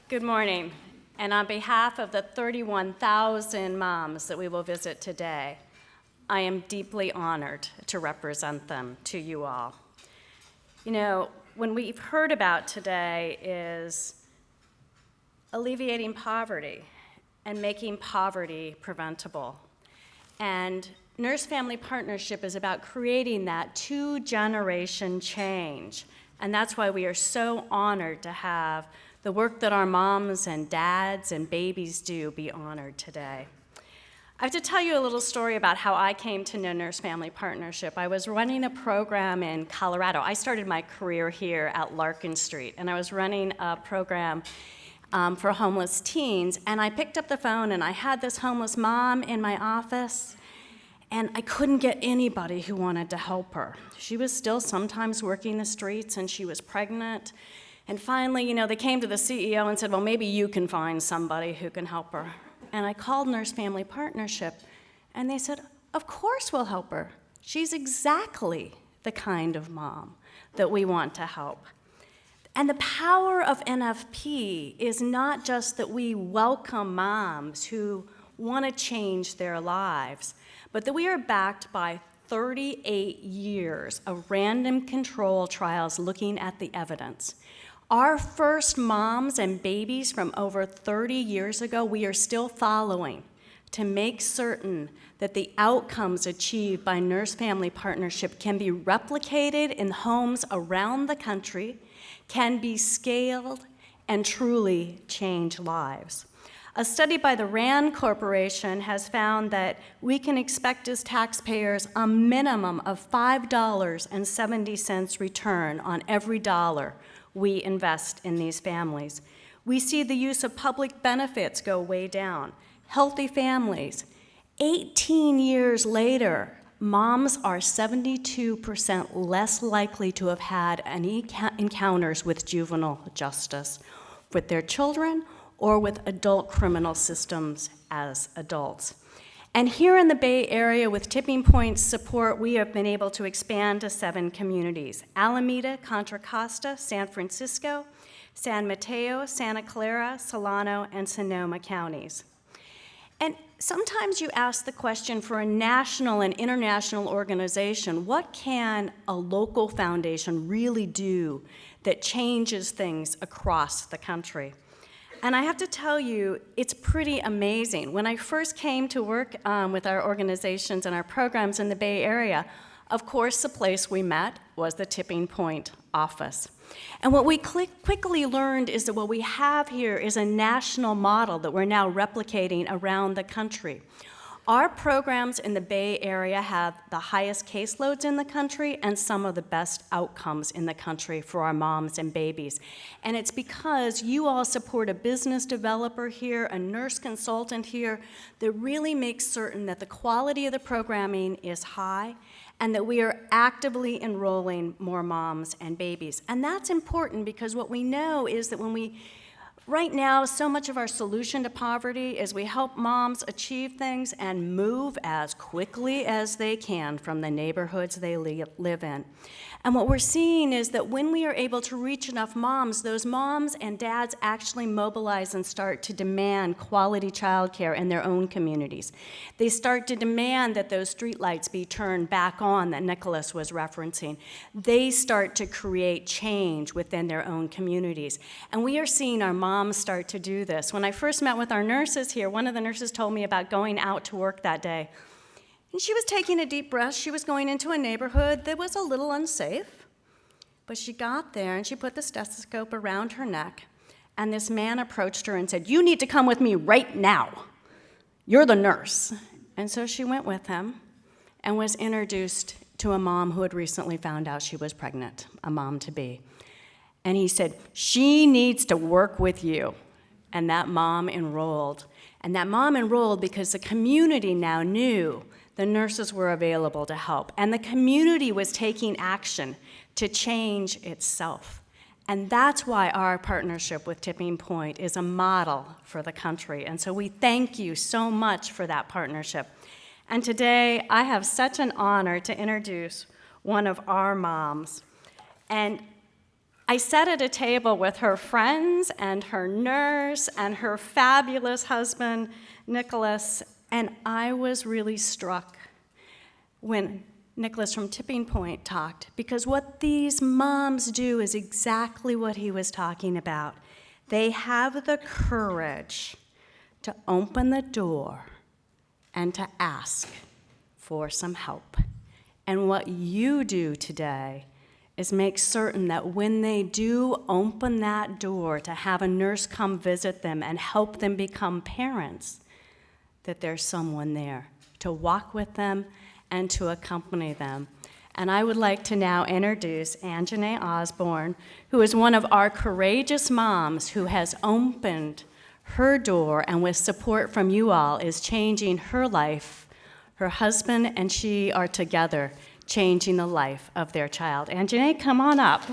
Good morning. And on behalf of the 31,000 moms that we will visit today, I am deeply honored to represent them to you all. You know, what we've heard about today is alleviating poverty and making poverty preventable. And Nurse-Family Partnership is about creating that two-generation change. And that's why we are so honored to have the work that our moms and dads and babies do be honored today. I have to tell you a little story about how I came to know Nurse-Family Partnership. I was running a program in Colorado. I started my career here at Larkin Street, and I was running a program for homeless teens, and I picked up the phone, and I had this homeless mom in my office, and I couldn't get anybody who wanted to help her. She was still sometimes working the streets, and she was pregnant. And finally, you know, they came to the CEO and said, well, maybe you can find somebody who can help her. And I called Nurse-Family Partnership, and they said, of course we'll help her. She's exactly the kind of mom that we want to help. And the power of NFP is not just that we welcome moms who want to change their lives, but that we are backed by 38 years of random control trials looking at the evidence. Our first moms and babies from over 30 years ago, we are still following to make certain that the outcomes achieved by Nurse-Family Partnership can be replicated in homes around the country, can be scaled, and truly change lives. A study by the RAND Corporation has found that we can expect as taxpayers a minimum of $5.70 return on every dollar we invest in these families. We see the use of public benefits go way down. Healthy families. 18 years later, moms are 72% less likely to have had any encounters with juvenile justice with their children or with adult criminal systems as adults. And here in the Bay Area, with Tipping Point's support, we have been able to expand to 7 communities: Alameda, Contra Costa, San Francisco, San Mateo, Santa Clara, Solano, and Sonoma counties. And sometimes you ask the question for a national and international organization, what can a local foundation really do that changes things across the country? And I have to tell you, it's pretty amazing. When I first came to work with our organizations and our programs in the Bay Area, of course, the place we met was the Tipping Point office. And what we quickly learned is that what we have here is a national model that we're now replicating around the country. Our programs in the Bay Area have the highest caseloads in the country and some of the best outcomes in the country for our moms and babies. And it's because you all support a business developer here, a nurse consultant here, that really makes certain that the quality of the programming is high and that we are actively enrolling more moms and babies. And that's important because what we know is that right now, so much of our solution to poverty is we help moms achieve things and move as quickly as they can from the neighborhoods they live in. And what we're seeing is that when we are able to reach enough moms, those moms and dads actually mobilize and start to demand quality childcare in their own communities. They start to demand that those streetlights be turned back on that Nicholas was referencing. They start to create change within their own communities. And we are seeing our moms start to do this. When I first met with our nurses here, one of the nurses told me about going out to work that day. And she was taking a deep breath. She was going into a neighborhood that was a little unsafe. But she got there and she put the stethoscope around her neck. And this man approached her and said, "You need to come with me right now. You're the nurse." And so she went with him and was introduced to a mom who had recently found out she was pregnant, a mom-to-be. And he said, "She needs to work with you." And that mom enrolled. And that mom enrolled because the community now knew the nurses were available to help. And the community was taking action to change itself. And that's why our partnership with Tipping Point is a model for the country. And so we thank you so much for that partnership. And today, I have such an honor to introduce one of our moms. And I sat at a table with her friends and her nurse and her fabulous husband, Nicholas, and I was really struck when Nicholas from Tipping Point talked, because what these moms do is exactly what he was talking about. They have the courage to open the door and to ask for some help. And what you do today is make certain that when they do open that door to have a nurse come visit them and help them become parents, that there's someone there to walk with them and to accompany them. And I would like to now introduce Anjanae Osborne, who is one of our courageous moms who has opened her door and with support from you all is changing her life. Her husband and she are together changing the life of their child. Anjanae, come on up.